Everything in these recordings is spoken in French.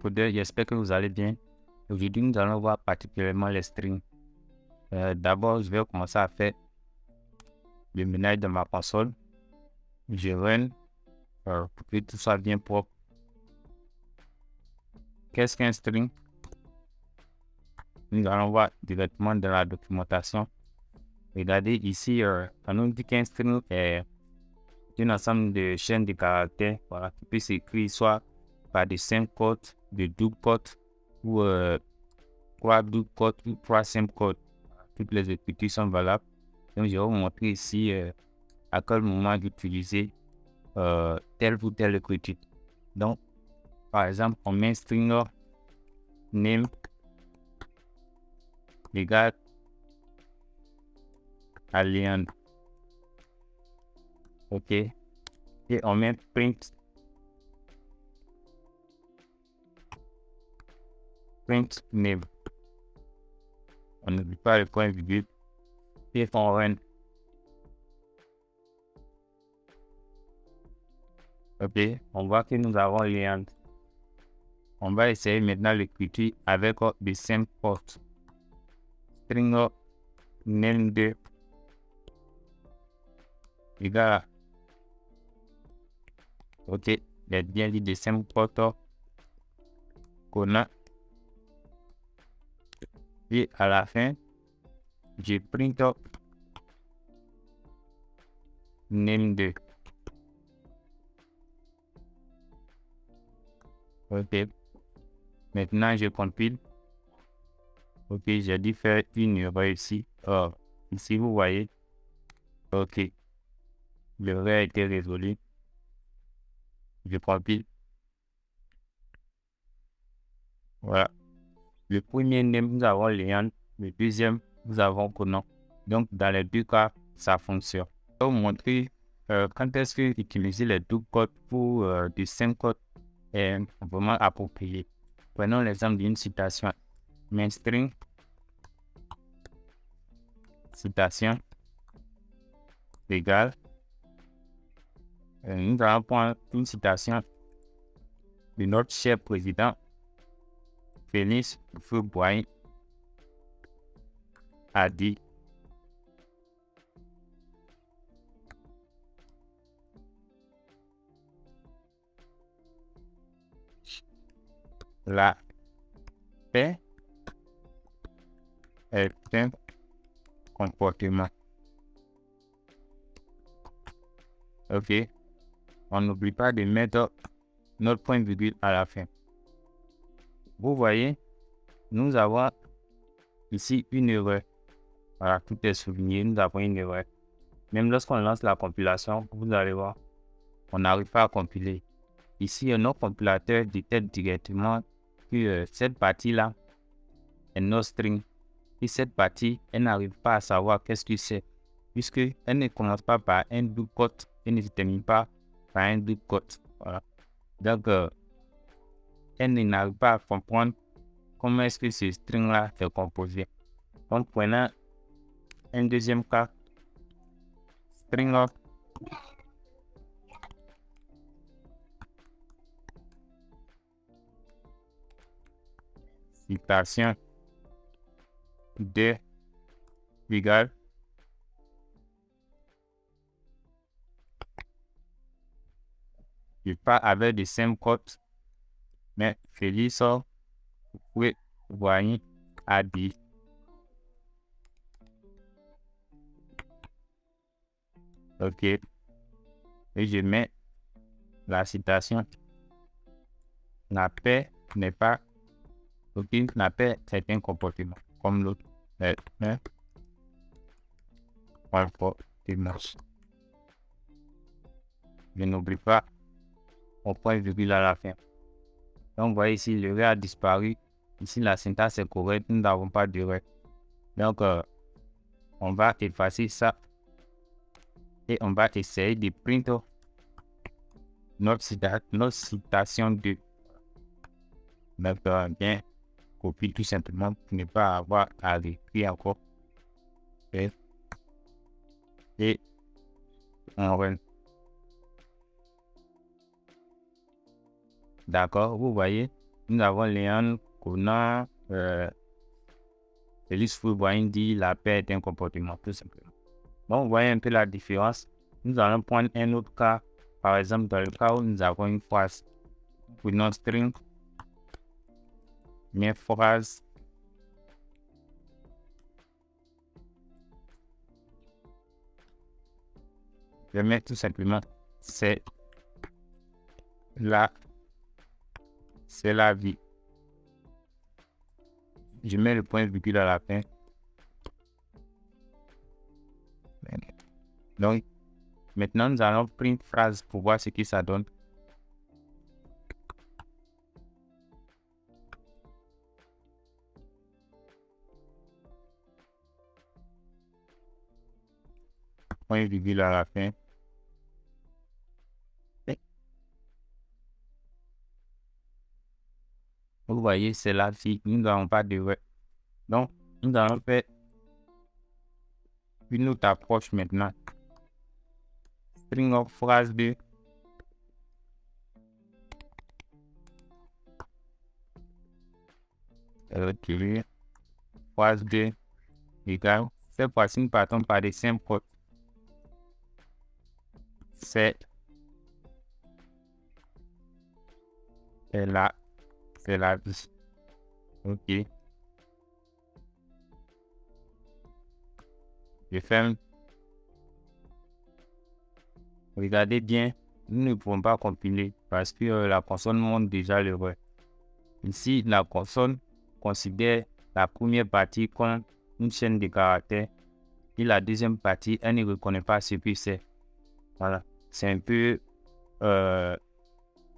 J'espère que vous allez bien. Aujourd'hui, nous allons voir particulièrement les strings. D'abord, je vais commencer à faire le ménage de ma console. Je run pour que tout soit bien propre. Qu'est-ce qu'un string? Nous allons voir directement dans la documentation. Regardez ici, on nous dit qu'un string est un ensemble de chaînes de caractères qui peut s'écrire soit par des 5 codes, de double codes ou 3 double codes ou 3 simple codes. Toutes les écritures sont valables. Donc, je vais vous montrer ici à quel moment d'utiliser telle ou telle écriture. Donc, par exemple, on met string name égale alien. OK. Et on met print name. On n'oublie pas le point virgule. Et on run. OK. On voit que nous avons alien. On va essayer maintenant l'écriture avec des 5 portes. String name 2 égale. OK. Il y a bien dit des 5 portes qu'on a. Et à la fin, je print name 2. OK. Maintenant, je compile. OK, j'ai dû faire une erreur ici. Ici, vous voyez. OK. L'erreur a été résolue. Je compile. Voilà. Le premier name, nous avons Léon. Le deuxième, nous avons Conan. Donc, dans les deux cas, ça fonctionne. Je vais vous montrer quand est-ce que utiliser les double codes pour des 5 codes est vraiment approprié. Prenons l'exemple d'une citation. Main string, citation, égale. Nous allons prendre une citation de notre cher président Félix Houphouët-Boigny a dit la paix est un comportement. OK. On n'oublie pas de mettre notre point virgule à la fin. Vous voyez, nous avons ici une erreur. Voilà, tout est souligné, nous avons une erreur. Même lorsqu'on lance la compilation, vous allez voir, on n'arrive pas à compiler. Ici, notre compilateur détecte directement que cette partie-là est notre string. Et cette partie, elle n'arrive pas à savoir qu'est-ce que c'est, puisqu'elle ne commence pas par un double quote et ne se termine pas par un double quote. Voilà. Donc, elle n'arrive pas à comprendre comment est-ce que ce string-là est composé. Donc, prenons un deuxième cas. String of citation de égale je pas avec des 5 codes, mais Félix Houphouët-Boigny a dit. OK. Et je mets la citation. La paix n'est pas. OK. La paix est un comportement comme l'autre. Mais comportement. Je n'oublie pas au point virgule à la fin. Donc, vous voyez ici, l'erreur a disparu. Ici, la syntaxe est correcte. Nous n'avons pas d'erreur. Donc, on va effacer ça. Et on va essayer de print notre citation 2. Donc, bien, copie tout simplement pour ne pas avoir à réécrire encore. Et on run. D'accord, vous voyez, nous avons Léon, Conan, Félix Fouboine dit la paix est un comportement, tout simplement. Bon, vous voyez un peu la différence. Nous allons prendre un autre cas, par exemple, dans le cas où nous avons une phrase. Prenons string, mais phrase. Je mets tout simplement, c'est la vie. Je mets le point virgule à la fin. Donc, maintenant, nous allons prendre une phrase pour voir ce que ça donne. Point virgule à la fin. Vous voyez, c'est la vie. Nous n'avons pas de vrai. Donc, nous allons faire une autre approche maintenant. String of phrase 2. Retirer. Phrase 2 égale. Cette fois-ci, nous partons par des simples codes. C'est la vie. Ok. Je ferme. Regardez bien, nous ne pouvons pas compiler parce que la console montre déjà le vrai. Ici, la console considère la première partie comme une chaîne de caractères et la deuxième partie, elle ne reconnaît pas ce que c'est. Voilà, c'est un peu...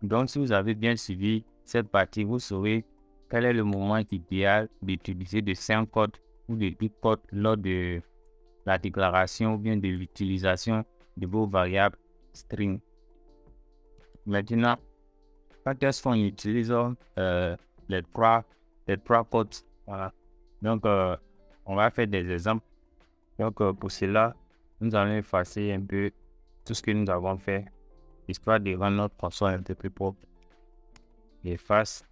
donc, si vous avez bien suivi cette partie, vous saurez quel est le moment idéal d'utiliser de 5 codes ou de 10 codes lors de la déclaration ou bien de l'utilisation de vos variables string. Maintenant, quand est-ce qu'on utilise les trois codes? Voilà. Donc, on va faire des exemples. Donc, pour cela, nous allons effacer un peu tout ce que nous avons fait, histoire de rendre notre console un peu plus propre. J'efface.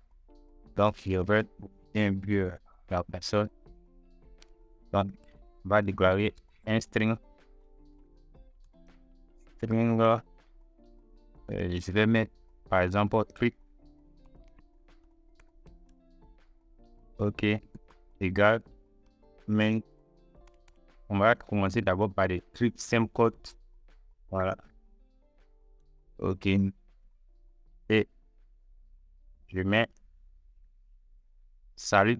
Donc, je vais un peu la personne. Donc, on va déclarer un string. Je vais mettre, par exemple, truc. OK. Égal. Mais on va commencer d'abord par des trucs simple code. Voilà. OK. Et je mets salut.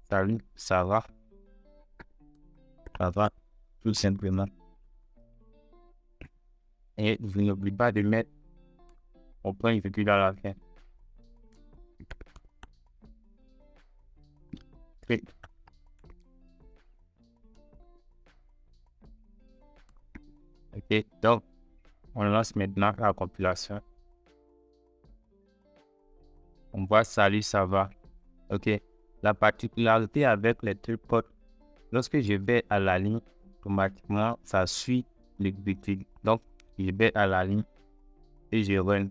Salut, ça va? Ça va, tout simplement. Et je n'oublie pas de mettre mon point virgule à la fin. OK, donc on lance maintenant la compilation. On voit salut, ça va. OK, la particularité avec les trucs codes, lorsque je vais à la ligne, automatiquement ça suit l'exécution. Donc je vais à la ligne et je run.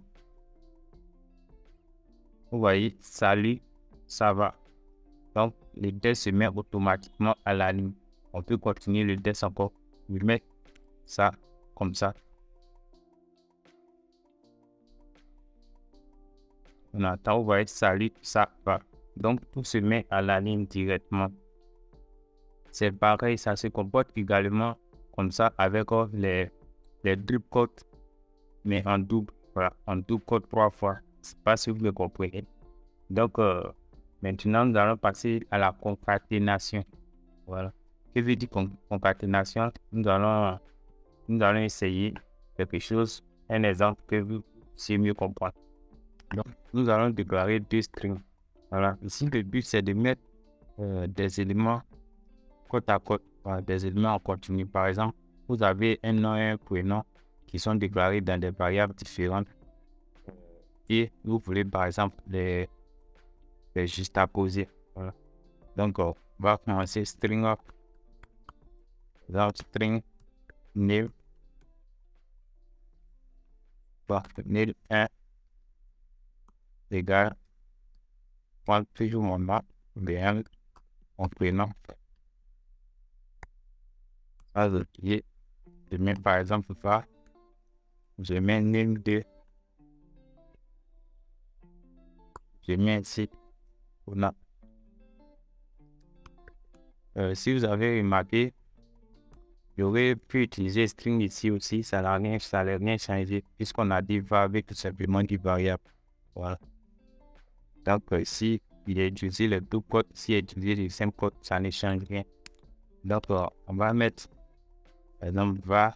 Vous voyez, salut, ça va. Donc le test se met automatiquement à la ligne. On peut continuer le test encore. Je mets ça comme ça. On attend, vous voyez, salut, ça va. Donc tout se met à la ligne directement. C'est pareil, ça se comporte également comme ça avec les double codes, mais en double, voilà, en double code 3 fois. C'est pas si vous le comprenez. Donc maintenant nous allons passer à la concaténation. Voilà. Que veut dire concaténation? Nous allons essayer quelque chose, un exemple que vous puissiez mieux comprendre. Donc nous allons déclarer deux strings. Voilà. Ici le but c'est de mettre des éléments côte à côte, des éléments en continu. Par exemple, vous avez un nom et un prénom qui sont déclarés dans des variables différentes et vous voulez par exemple les juxtaposer. Voilà. Donc, on va commencer string up, string name, Bon, nil 1 égale, prendre toujours mon nom, bien, mon prénom. Ça, je mets par exemple ça, je mets nil 2, je mets ici, on a. Si vous avez remarqué, j'aurais pu utiliser string ici aussi, ça n'a rien changé, puisqu'on a dit va avec tout simplement du variable. Voilà. Donc ici, il a utilisé le double code, s'il a utilisé le simple code, ça ne change rien. Donc on va mettre, par exemple, va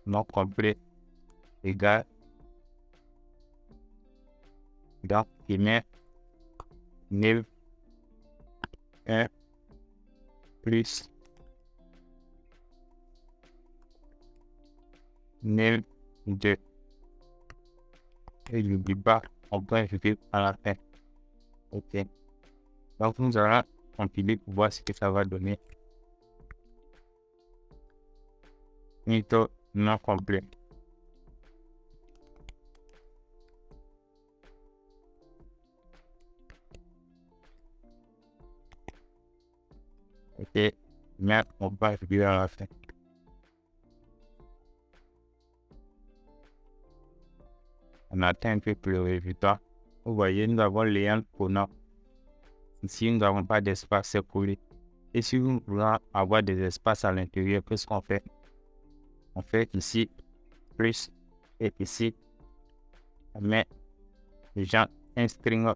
non complet égale, donc il met nil 1 plus nil 2. Et n'oublie pas, on peut ajouter à la fin. Ok. Donc nous allons compiler pour voir ce que ça va donner. Nito non complet. Ok. Mais on peut ajouter à la fin. On atteint un peu plus le résultat. Vous voyez, nous avons les pronoms. Ici, nous n'avons pas d'espace, c'est collé. Et si nous voulons avoir des espaces à l'intérieur, qu'est-ce qu'on fait? On fait ici, plus, et ici, on met déjà un string,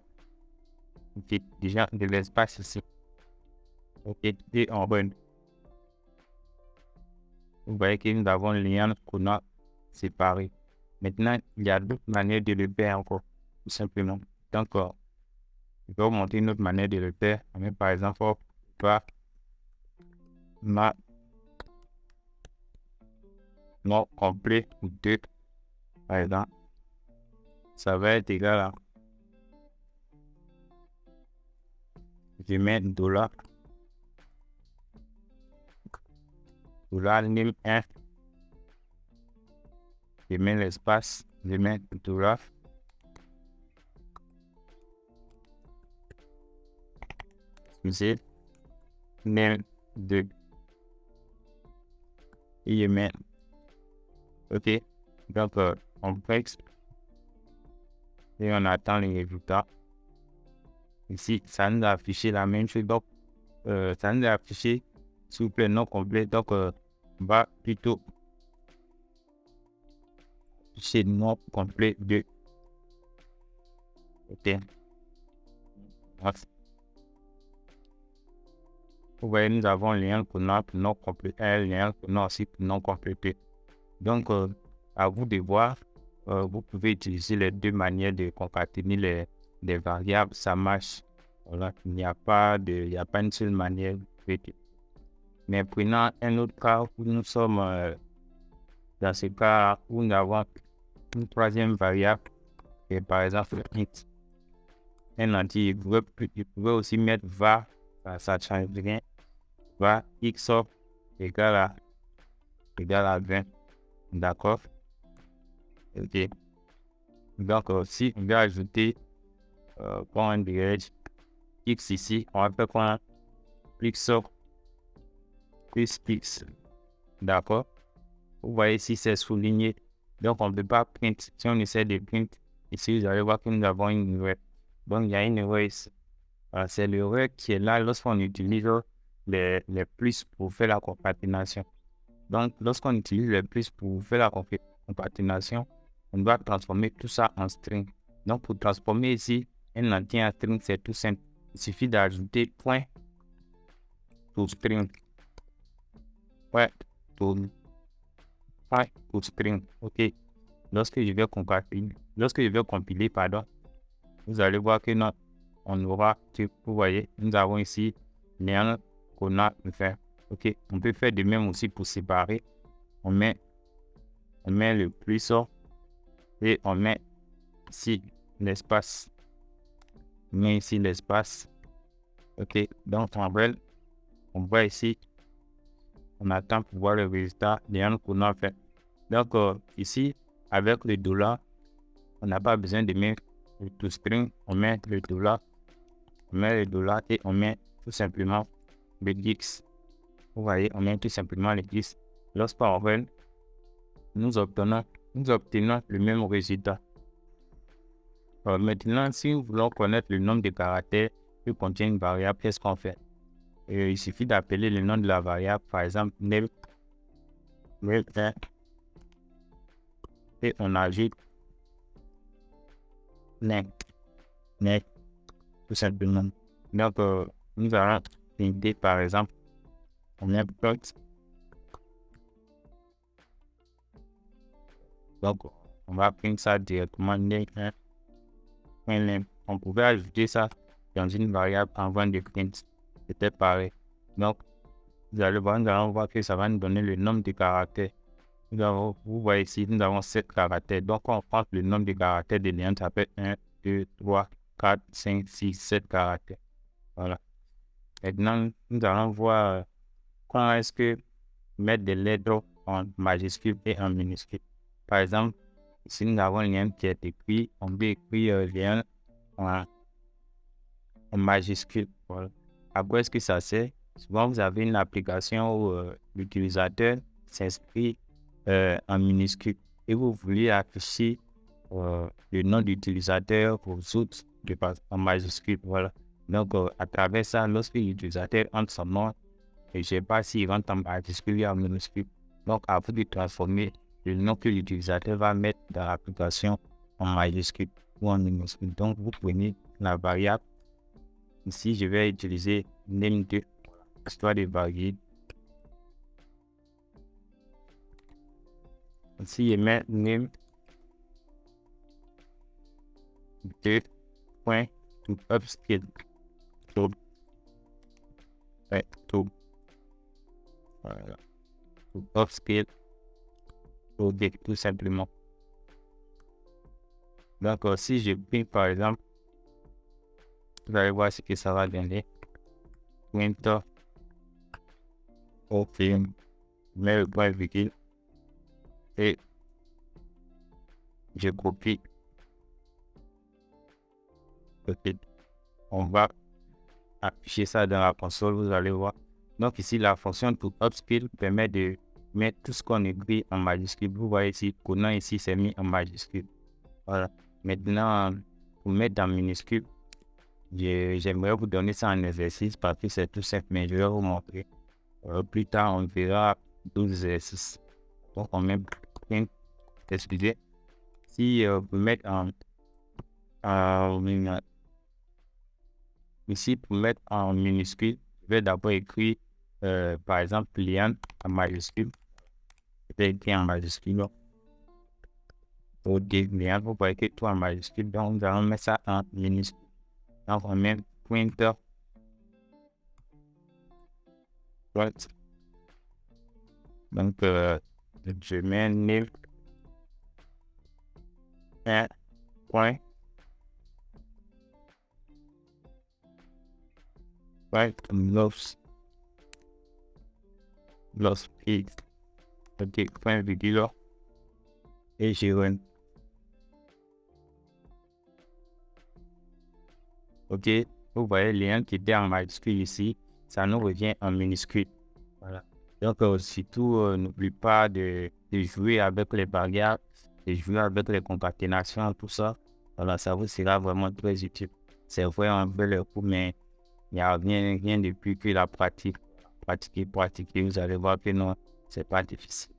déjà de l'espace ici. Ok, et on run. Vous voyez que nous avons les pronoms séparés. Maintenant, il y a d'autres manières de le faire encore, tout simplement. Donc, je vais vous montrer une autre manière de le faire. On met par exemple, va ma non complet 2, par exemple. Ça va être égal à, je mets $, nil 1, je mets l'espace, je mets $, excusez, nil 2, et je mets, ok, donc on break et on attend les résultats. Ici, ça nous a affiché la même chose, donc ça nous a affiché s'il vous plaît non complet, donc on va plutôt afficher non complet 2. Ok. Vous voyez, nous avons lien pour non complet, un lien pour non aussi pour non complété. Donc, à vous de voir, vous pouvez utiliser les deux manières de concaténer les variables, ça marche. Voilà, il n'y a pas une seule manière. Mais prenons un autre cas où nous sommes dans ce cas où nous avons une troisième variable, et par exemple int, un entier. Vous pouvez aussi mettre var, ça ne change rien. Va x of égale à 20. D'accord? Ok. Donc, si on va ajouter point direct x ici, on va faire quoi? X of plus x. D'accord? Vous voyez ici, c'est souligné. Donc, on ne peut pas print. Si on essaie de print, ici, vous allez voir que nous avons une erreur. Donc, il y a une erreur ici. C'est l'erreur qui est là lorsqu'on utilise les plus pour faire la concaténation. Donc, lorsqu'on utilise les plus pour faire la concaténation, on doit transformer tout ça en string. Donc, pour transformer ici un entier en string, c'est tout simple. Il suffit d'ajouter point to string. Point to string. OK. Lorsque je vais compiler, vous allez voir que on aura, vous voyez, nous avons ici lien qu'on a fait. Ok, on peut faire de même aussi pour séparer. On met le plus et on met ici l'espace. On met ici l'espace. Ok, donc on voit ici on attend pour voir le résultat de qu'on a fait. Donc, ici, avec le dollar, on n'a pas besoin de mettre le toString, on met le dollar, et on met tout simplement le X. Vous voyez, on met tout simplement le X. Lorsqu'on run, nous obtenons le même résultat. Maintenant, si nous voulons connaître le nombre de caractères que contient une variable, qu'est-ce qu'on fait? Il suffit d'appeler le nom de la variable, par exemple, name 1, et on ajoute name, tout simplement. Donc, nous allons printer, par exemple, on met plot. Donc, on va prendre ça directement, name 1. On pouvait ajouter ça dans une variable avant de print. C'était pareil. Donc, nous allons voir que ça va nous donner le nombre de caractères. Vous voyez ici, nous avons 7 caractères. Donc, on prend le nombre de caractères de liens, ça fait 1, 2, 3, 4, 5, 6, 7 caractères. Voilà. Maintenant, nous allons voir comment est-ce que mettre des lettres en majuscule et en minuscule. Par exemple, ici, nous avons un lien qui est écrit. On peut écrire lien en majuscule. Voilà. À quoi est-ce que ça sert? Souvent, vous avez une application où l'utilisateur s'inscrit en minuscule et vous voulez afficher le nom d'utilisateur aux autres en majuscule. Voilà. Donc, à travers ça, lorsque l'utilisateur entre son nom, et je ne sais pas s'il rentre en majuscule ou en minuscule. Donc, à vous de transformer le nom que l'utilisateur va mettre dans l'application en majuscule ou en minuscule. Donc, vous prenez la variable. Ici, je vais utiliser name2, histoire de varier. Ici, je mets name 2 point to upscale. Voilà. To upscale. Tout simplement. Donc, si je prends par exemple, vous allez voir ce que ça va donner. Pointer. OK. Je mets le point virgule. Et je copie. OK. On va afficher ça dans la console, vous allez voir. Donc ici, la fonction to upscale permet de mettre tout ce qu'on écrit en majuscule. Vous voyez ici, Conan ici, c'est mis en majuscule. Voilà. Maintenant, pour mettre en minuscule, j'aimerais vous donner ça en exercice parce que c'est tout simple, mais je vais vous montrer. Plus tard, on verra 12 exercices. Donc, on met print, excusez. Si vous mettez ici, pour mettre en minuscule, je vais d'abord écrire, par exemple, lien en majuscule. Je vais écrire en majuscule. OK, lien, vous voyez que tout en majuscule. Donc, nous allons mettre ça en minuscule. Donc, on met pointer. Right. Donc, je mets name 1 point. Right, lost X. OK, point virgule. Et je run. OK, vous voyez le lien qui était en majuscule ici, ça nous revient en minuscule. Voilà. Donc, surtout, n'oublie pas de jouer avec les variables, de jouer avec les concaténations, tout ça. Voilà, ça vous sera vraiment très utile. C'est vrai, un peu le coup, mais il n'y a rien de plus que la pratique. Pratiquer, vous allez voir que non, c'est pas difficile.